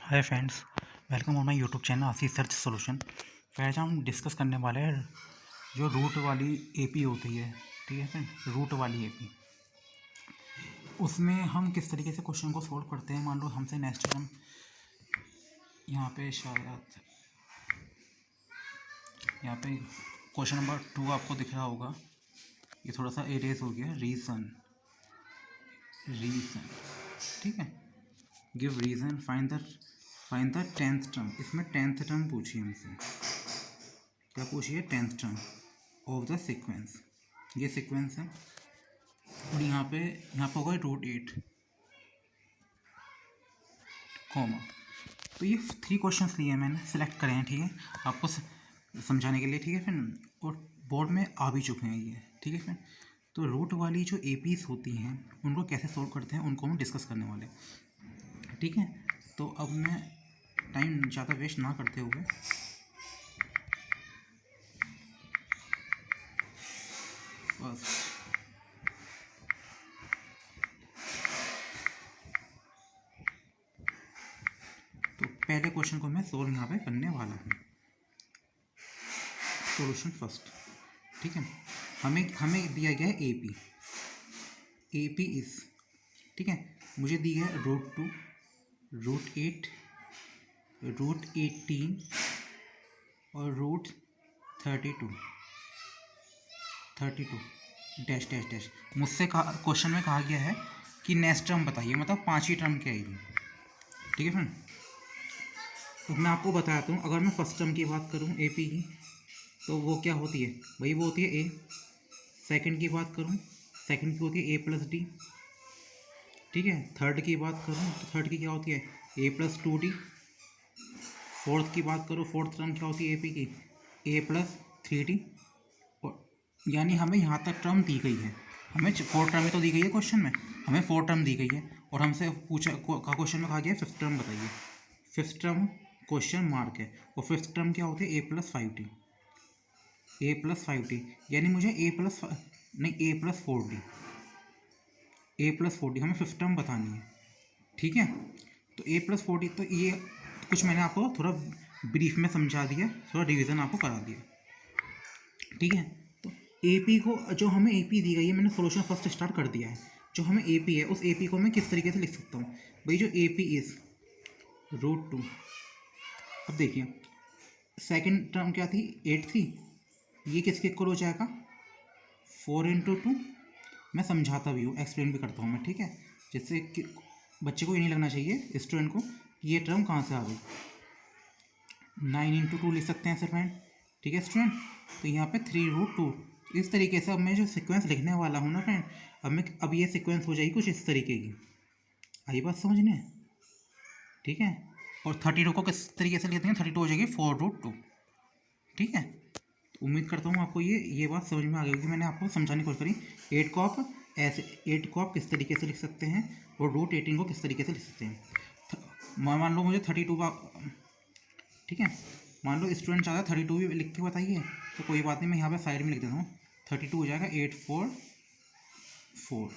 Hi friends, welcome on my YouTube channel Ashish search solution. आज हम discuss करने वाले हैं जो रूट वाली एपी होती है, ठीक है फ्रेंड। रूट वाली एपी, उसमें हम किस तरीके से क्वेश्चन को सोल्व करते हैं। मान लो हमसे नेक्स्ट टाइम यहाँ पे शायद यहाँ पे क्वेश्चन नंबर 2 आपको दिख रहा होगा। ये थोड़ा सा एरेज हो गया। रीज़न, ठीक है। Give reason, find the 10th term. इसमें 10th टर्म पूछिए हमसे। क्या पूछिए? 10th term of the sequence. ये सीक्वेंस है और यहाँ पे होगा √8 कॉमा। तो ये 3 क्वेश्चंस लिए हैं मैंने, सेलेक्ट करे हैं, ठीक है, आपको समझाने के लिए, ठीक है फ्रेंड। और बोर्ड में आ भी चुके हैं ये, ठीक है फ्रेंड। तो रूट वाली जो एपीज होती हैं उनको कैसे सोल्व करते हैं उनको हम डिस्कस करने वाले, ठीक है। तो अब मैं टाइम ज़्यादा वेस्ट ना करते हुए बस तो पहले क्वेश्चन को मैं सोल्व यहाँ पे करने वाला हूँ। सॉल्यूशन फर्स्ट, ठीक है। हमें दिया गया है एपी इस, ठीक है। मुझे दी है √2, √8, √18 और √32 डैश डैश डैश। मुझसे क्वेश्चन में कहा गया है कि नेक्स्ट टर्म बताइए, मतलब 5वीं टर्म क्या आएगी, ठीक है फ्रेंड। तो मैं आपको बताता हूँ। अगर मैं फर्स्ट टर्म की बात करूँ एपी की, तो वो क्या होती है भाई? वो होती है ए। सेकंड की बात करूँ, सेकंड की होती है a+d, ठीक है। थर्ड की बात करूँ तो थर्ड की क्या होती है? a+2d। फोर्थ की बात करूँ, फोर्थ टर्म क्या होती है एपी की? a+3d। और यानी हमें यहाँ तक टर्म दी गई है। हमें 4 टर्म तो दी गई है क्वेश्चन में, हमें 4 टर्म दी गई है। और हमसे पूछा क्वेश्चन में कहा गया 5th टर्म बताइए। 5th टर्म क्वेश्चन मार्क है। और 5th टर्म क्या होती है? a+5d। a+5d यानी मुझे a+4d हमें 5th टर्म बतानी है, ठीक है। तो a+4d, तो ये कुछ मैंने आपको थोड़ा ब्रीफ में समझा दिया, थोड़ा रिवीजन आपको करा दिया, ठीक है। तो एपी को, जो हमें एपी दी गई है, मैंने सॉल्यूशन फर्स्ट स्टार्ट कर दिया है। जो हमें एपी है, उस एपी को मैं किस तरीके से लिख सकता हूँ भाई? जो एपी इज √2। अब देखिए, सेकंड टर्म क्या थी? 8 थी। ये किसके इक्वल हो जाएगा? 4 × 2। मैं समझाता भी हूँ, एक्सप्लेन भी करता हूँ मैं, ठीक है, जिससे कि बच्चे को ये नहीं लगना चाहिए, स्टूडेंट को, कि ये टर्म कहाँ से आ गई। 9 × 2 लिख सकते हैं सर फ्रेंड, ठीक है स्टूडेंट। तो यहाँ पे 3√2। इस तरीके से अब मैं जो सीक्वेंस लिखने वाला हूँ ना फ्रेंड, अब ये सीक्वेंस हो जाएगी कुछ इस तरीके की। आई बात समझने, ठीक है। और 32 को किस तरीके से लिखते हैं? 32 हो जाएगी 4√2, ठीक है। तो उम्मीद करता हूँ आपको ये बात समझ में आ गई होगी। मैंने आपको समझाने की कोशिश करी। 8 को आप ऐसे, 8 को आप किस तरीके से लिख सकते हैं और √18 को किस तरीके से लिख सकते हैं। मान लो मुझे 32 का, ठीक है, मान लो स्टूडेंट चाहता है 32 भी लिख के बताइए, तो कोई बात नहीं, मैं यहाँ पे साइड में लिख देता हूँ। 32 हो जाएगा 844,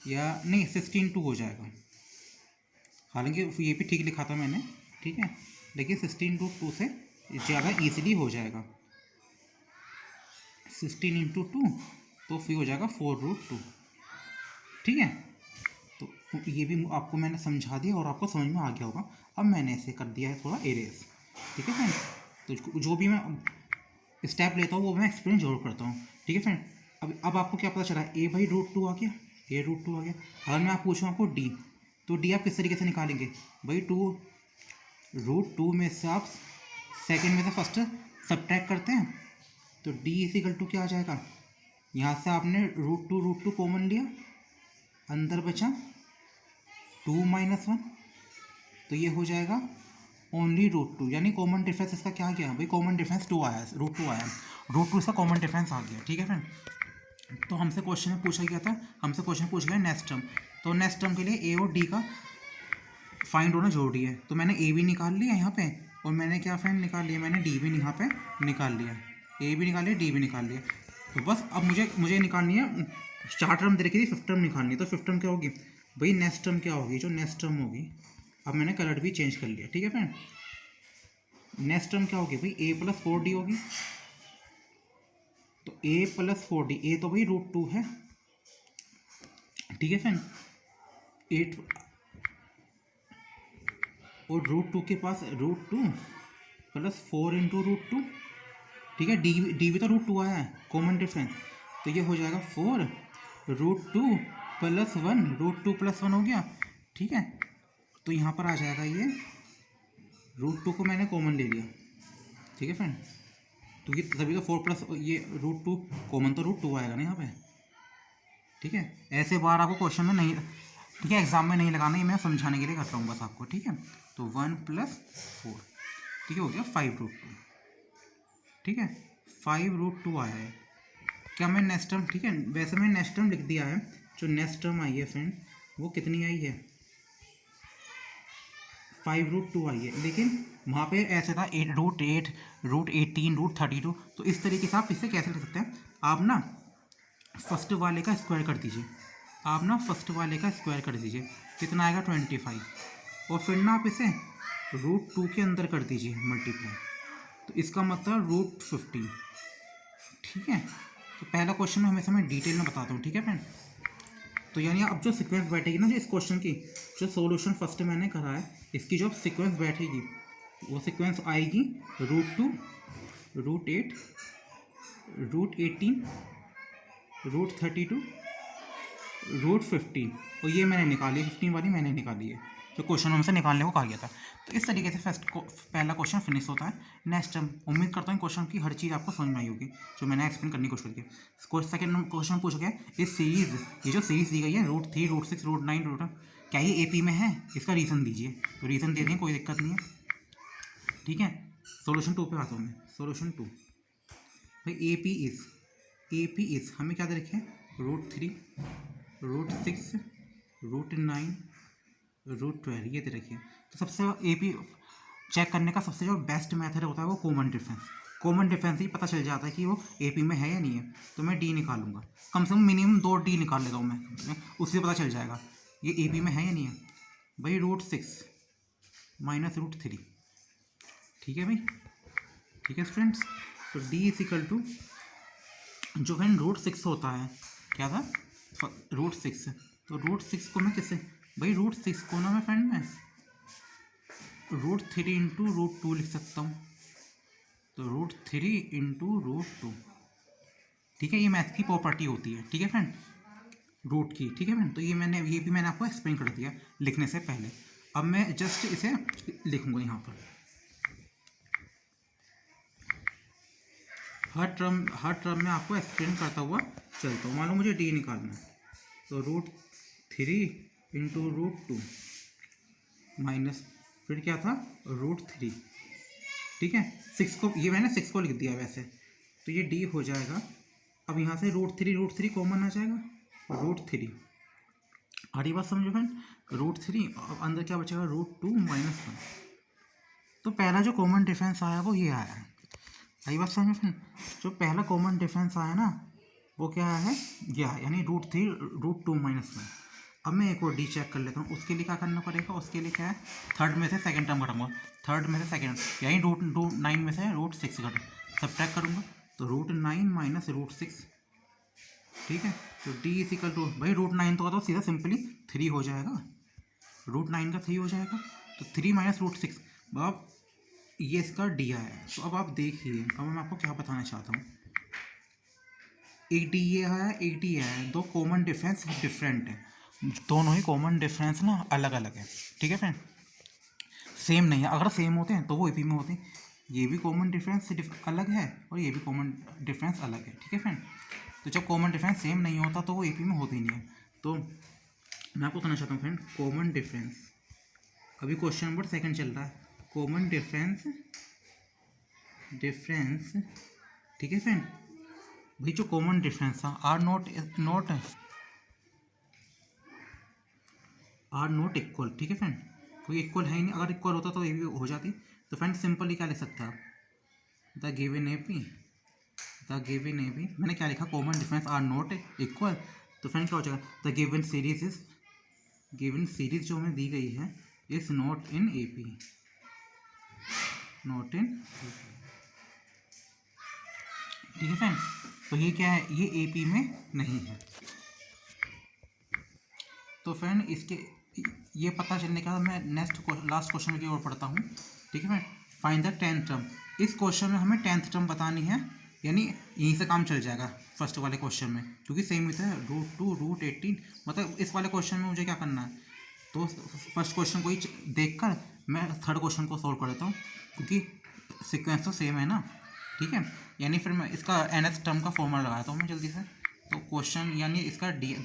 या नहीं 16 हो जाएगा। हालांकि ये भी ठीक लिखा था मैंने, ठीक है, लेकिन 16 से ज़्यादा ईजिली हो जाएगा। 16 × 2 तो फिर हो जाएगा 4√2, ठीक है। तो ये भी आपको मैंने समझा दिया और आपको समझ में आ गया होगा। अब मैंने ऐसे कर दिया है थोड़ा एरेस, ठीक है फ्रेंड। तो जो भी मैं स्टेप लेता हूँ वो मैं एक्सप्लेन जरूर करता हूँ, ठीक है फ्रेंड। अब आपको क्या पता चला? a भाई √2 आ गया, a√2 आ गया। अगर मैं आप पूछूँ आपको d, तो d आप किस तरीके से निकालेंगे भाई? √2 में से आप सेकेंड में से फर्स्ट सब्ट्रैक्ट करते हैं, तो d = क्या आ जाएगा? यहाँ से आपने √2 कॉमन लिया, अंदर बचा 2 - 1, तो ये हो जाएगा ओनली √2, यानी कॉमन डिफरेंस इसका क्या गया भाई? कॉमन डिफरेंस 2 आया, √2 आया, √2 इसका कॉमन डिफरेंस आ गया, ठीक है फ्रेंड। तो हमसे क्वेश्चन में पूछा गया था, हमसे क्वेश्चन पूछ गया नेक्स्ट टर्म। तो नेक्स्ट टर्म के लिए a और d का फाइंड होना जरूरी है। तो मैंने a भी निकाल लिया यहाँ पे, और मैंने क्या फ्रेंड निकाल लिया? मैंने d भी यहाँ पे निकाल लिया, a भी निकाल लिया, d भी निकाल लिया। तो बस अब मुझे निकालनी है 4 टर्म दे रखी थी, 5th टर्म निकालनी है। तो 5th टर्म क्या होगी भाई? नेक्स्ट टर्म क्या होगी? जो नेक्स्ट टर्म होगी अब मैंने कलर भी चेंज कर लिया, ठीक है फ्रेंड। नेक्स्ट टर्म क्या होगी भाई, a + 4d होगी। तो a + 4d, a तो भाई √2 है, ठीक है फ्रेंड। 8 और √2 के पास √2 + 4 × √2, ठीक है। डी भी तो √2 आया है, कॉमन डिफरेंस, तो ये हो जाएगा 4 √2 + 1, √2 + 1 हो गया, ठीक है। तो यहाँ पर आ जाएगा ये √2 को मैंने कॉमन ले लिया, ठीक है फ्रेंड। तो ये तभी तो 4 + ये √2 कॉमन, तो √2 आएगा ना यहाँ पे, ठीक है। ऐसे बार आपको क्वेश्चन में नहीं, ठीक है, एग्जाम में नहीं लगाना, ये मैं समझाने के लिए करता हूँ बस आपको, ठीक है। तो 1 + 4, ठीक है, हो गया 5 √2, ठीक है। 5 √2 आया है। क्या मैं नेक्स्ट टर्म, ठीक है, वैसे मैं नेक्स्ट टर्म लिख दिया है। जो नेक्स्ट टर्म आई है फ्रेंड, वो कितनी आई है, 5 √2 आई है। लेकिन वहाँ पे ऐसे था 8 √8 √18 √32। तो इस तरीके से आप इसे कैसे लिख सकते हैं, आप ना फर्स्ट वाले का स्क्वायर कर दीजिए, आप ना फर्स्ट वाले का स्क्वायर कर दीजिए, कितना आएगा 25, और फिर ना आप इसे √2 के अंदर कर दीजिए मल्टीप्लाई, तो इसका मतलब √15, ठीक है। तो पहला क्वेश्चन में हमेशा मैं डिटेल में बताता हूँ, ठीक है फ्रेंड। तो यानी अब जो सीक्वेंस बैठेगी ना, जो इस क्वेश्चन की जो सॉल्यूशन फर्स्ट मैंने करा है, इसकी जो सीक्वेंस बैठेगी वो सीक्वेंस आएगी √2 √8 √18 √32 √15, और ये मैंने निकाली, 15 वाली मैंने निकाली है, जो क्वेश्चन हमसे निकालने को कहा गया था। तो इस तरीके से पहला क्वेश्चन फिनिश होता है। नेक्स्ट टाइम उम्मीद करता हूँ क्वेश्चन की हर चीज़ आपको समझ में आई होगी, जो मैंने एक्सप्लेन करने की कोशिश की। सेकंड क्वेश्चन पूछा गया, इस सीरीज, ये जो सीरीज दी गई है √3 √6 √9 क्या ये AP में है, इसका रीज़न दीजिए। तो रीज़न दे दें, कोई दिक्कत नहीं है, ठीक है। सोल्यूशन 2 पे आता हूँ मैं। सोल्यूशन 2 भाई, AP इज़ हमें क्या दे रखे हैं, √3 √6 √9 √12 ये दे रखिए। तो सबसे AP चेक करने का सबसे जो बेस्ट मेथड होता है वो कॉमन डिफरेंस। कॉमन डिफरेंस ही पता चल जाता है कि वो AP में है या नहीं है। तो मैं D निकालूंगा, कम से कम मिनिमम 2 D निकाल लेता हूँ मैं, उससे पता चल जाएगा ये AP में है या नहीं है। भाई √6 - √3, ठीक है भाई, ठीक है फ्रेंड्स। तो D = जो है √6 होता है, क्या था, √6। तो √6 को मैं किससे, भाई √6 को ना मैं फ्रेंड में √3 × √2 लिख सकता हूँ। तो √3 × √2, ठीक है, ये मैथ की प्रॉपर्टी होती है, ठीक है फ्रेंड, रूट की, ठीक है फ्रेंड। तो ये भी मैंने आपको एक्सप्लेन कर दिया लिखने से पहले। अब मैं जस्ट इसे लिखूंगा यहाँ पर। हर टर्म में आपको एक्सप्लेन करता हुआ चलता हूँ। मान लो मुझे D निकालना है, तो √3 × √2 माइनस, फिर क्या था, √3, ठीक है। 6 को, ये मैंने 6 को लिख दिया वैसे, तो ये D हो जाएगा। अब यहाँ से √3 कॉमन आ जाएगा, √3, आ रही बात समझो फ्रेंड, √3, अब अंदर क्या बचेगा, √2 - 1। तो पहला जो कॉमन डिफरेंस आया वो ये आया है, आई बात समझो फ्रेंड। जो पहला कॉमन डिफरेंस आया ना वो क्या है, ये है, यानी √3 √2 - 1। अब मैं एक और D चेक कर लेता हूँ, उसके लिए क्या करना पड़ेगा, उसके लिए क्या है, थर्ड में से सेकंड टर्म घटाऊंगा, थर्ड में से सेकंड, यानी √9 में से √6 सब्ट्रैक्ट करूँगा, तो √9 - √6, ठीक है। तो D = भाई √9 तो सीधा सिंपली 3 हो जाएगा, √9 का 3 हो जाएगा, तो 3 - √6। अब ये इसका D आया है। तो अब आप देखिए, अब मैं आपको क्या बताना चाहता हूँ, एक D ये है, एक D है, दो कॉमन डिफरेंस डिफरेंट है, दोनों ही कॉमन डिफरेंस ना अलग अलग है, ठीक है फ्रेंड, सेम नहीं है। अगर सेम होते हैं तो वो AP में होते हैं। ये भी कॉमन डिफरेंस अलग है और ये भी कॉमन डिफरेंस अलग है, ठीक है फ्रेंड। तो जब कॉमन डिफरेंस सेम नहीं होता तो वो AP में होते ही नहीं है। तो मैं आपको कहना चाहता हूँ फ्रेंड, कॉमन डिफरेंस, अभी क्वेश्चन नंबर 2 चल रहा है, कॉमन डिफरेंस, ठीक है फ्रेंड। भाई जो कॉमन डिफरेंस था आर नॉट इक्वल, ठीक है फ्रेंड, कोई इक्वल है ही नहीं। अगर इक्वल होता तो ये भी हो जाती। तो फ्रेंड सिंपली क्या लिख सकते हैं आप, द गिवन AP मैंने क्या लिखा, common difference are not equal. तो फ्रेंड क्या हो जाएगा, द गिवन सीरीज जो हमें दी गई है is not in AP, not in, ठीक है फ्रेंड। तो ये क्या है, ये AP में नहीं है। तो फ्रेंड इसके ये पता चलने के बाद मैं लास्ट क्वेश्चन की ओर पढ़ता हूँ, ठीक है friend. Find the 10th term. इस क्वेश्चन में हमें 10th टर्म बतानी है, यानी यहीं से काम चल जाएगा फर्स्ट वाले क्वेश्चन में, क्योंकि सेम ही है √2 √18। मतलब इस वाले क्वेश्चन में मुझे क्या करना है, तो फर्स्ट क्वेश्चन को ही देख कर मैं थर्ड क्वेश्चन को सॉल्व कर देता हूँ, क्योंकि सीक्वेंस तो सेम है ना, ठीक है। यानी फिर मैं इसका nth टर्म का फॉर्मूला लगाता हूँ मैं जल्दी से। तो क्वेश्चन यानी इसका डी तो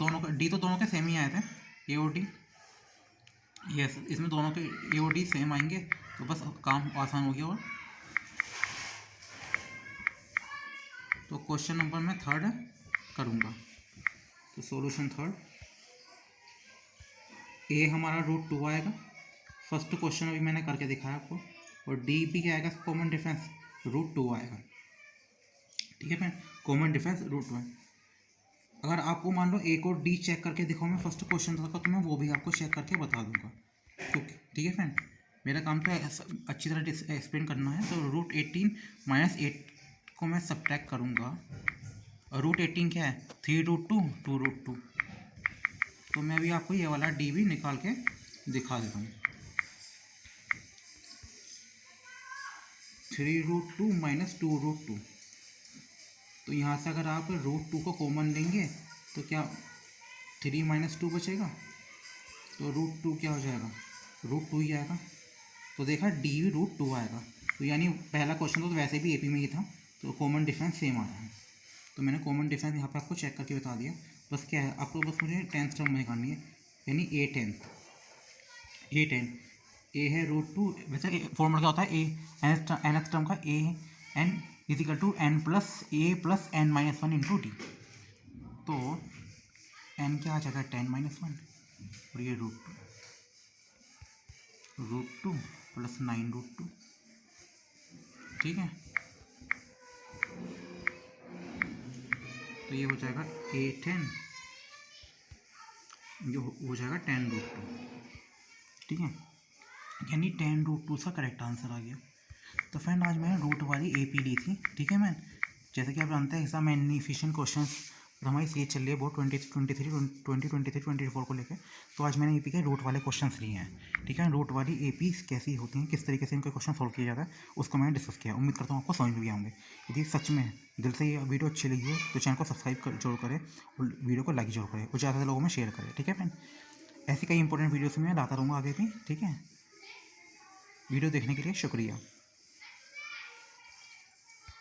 दोनों के सेम ही आए थे, A और D। यस, इसमें दोनों के A और D सेम आएंगे, तो बस काम आसान हो गया। और तो क्वेश्चन नंबर मैं थर्ड करूँगा। तो सॉल्यूशन थर्ड, A हमारा √2 आएगा, फर्स्ट क्वेश्चन अभी मैंने करके दिखाया आपको। और D भी क्या आएगा, कॉमन डिफरेंस √2 आएगा, ठीक है फ्रेंड। कॉमन डिफरेंस √2 है। अगर आपको मान लो A को D चेक करके दिखाओ मैं फर्स्ट क्वेश्चन था, तो मैं वो भी आपको चेक करके बता दूंगा, क्योंकि ठीक है फ्रेंड, मेरा काम तो अच्छी तरह एक्सप्लेन करना है। तो √18 - 8 को मैं सब्ट्रैक्ट करूँगा, और √18 क्या है, 3√2 2√2। तो मैं अभी आपको ये वाला D भी निकाल के दिखा देता हूँ। 3√2 - 2√2। तो यहाँ से अगर आप √2 को कॉमन लेंगे तो क्या 3 - 2 बचेगा, तो √2 क्या हो जाएगा, √2 ही आएगा। तो देखा D भी √2 आएगा। तो यानी पहला क्वेश्चन तो वैसे भी AP में ही था, तो कॉमन डिफरेंस सेम आया है। तो मैंने कॉमन डिफरेंस यहाँ पे आपको चेक करके बता दिया। बस क्या है, आपको बस मुझे 10th टर्म निकालनी है, यानी A10 A है √2। वैसे फॉर्मूला क्या होता है, nth टर्म का AN = n + A + n - 1 × D। तो n क्या आ जाएगा, 10 - 1, और ये √2 + 9√2, ठीक है। तो ये हो जाएगा A10, ये हो जाएगा 10√2, ठीक है। यानी 10√2 का करेक्ट आंसर आ गया। तो फ्रेंड आज मैंने रूट वाली AP ली थी, ठीक है। मैं जैसे कि आप जानते हैं एग्जाम इफिशिएंट क्वेश्चन हमारी सीरीज चल रही है बहुत 2023 को लेकर। तो आज मैंने AP के रूट वाले क्वेश्चन लिए हैं, ठीक है। रूट वाली AP कैसी होती हैं, किस तरीके से इनका क्वेश्चन सॉल्व किया जाता है, उसको मैंने डिस्कस किया। उम्मीद करता हूँ आपको समझ भी आएंगे। यदि सच में दिल से ये वीडियो अच्छी लगी हो तो चैनल को सब्सक्राइब जरूर करें, और वीडियो को लाइक जरूर करें, और ज़्यादा लोगों में शेयर करें, ठीक है फ्रेंड। ऐसी कई इंपॉर्टेंट वीडियोस मैं लाता रहूँगा आगे भी, ठीक है। वीडियो देखने के लिए शुक्रिया।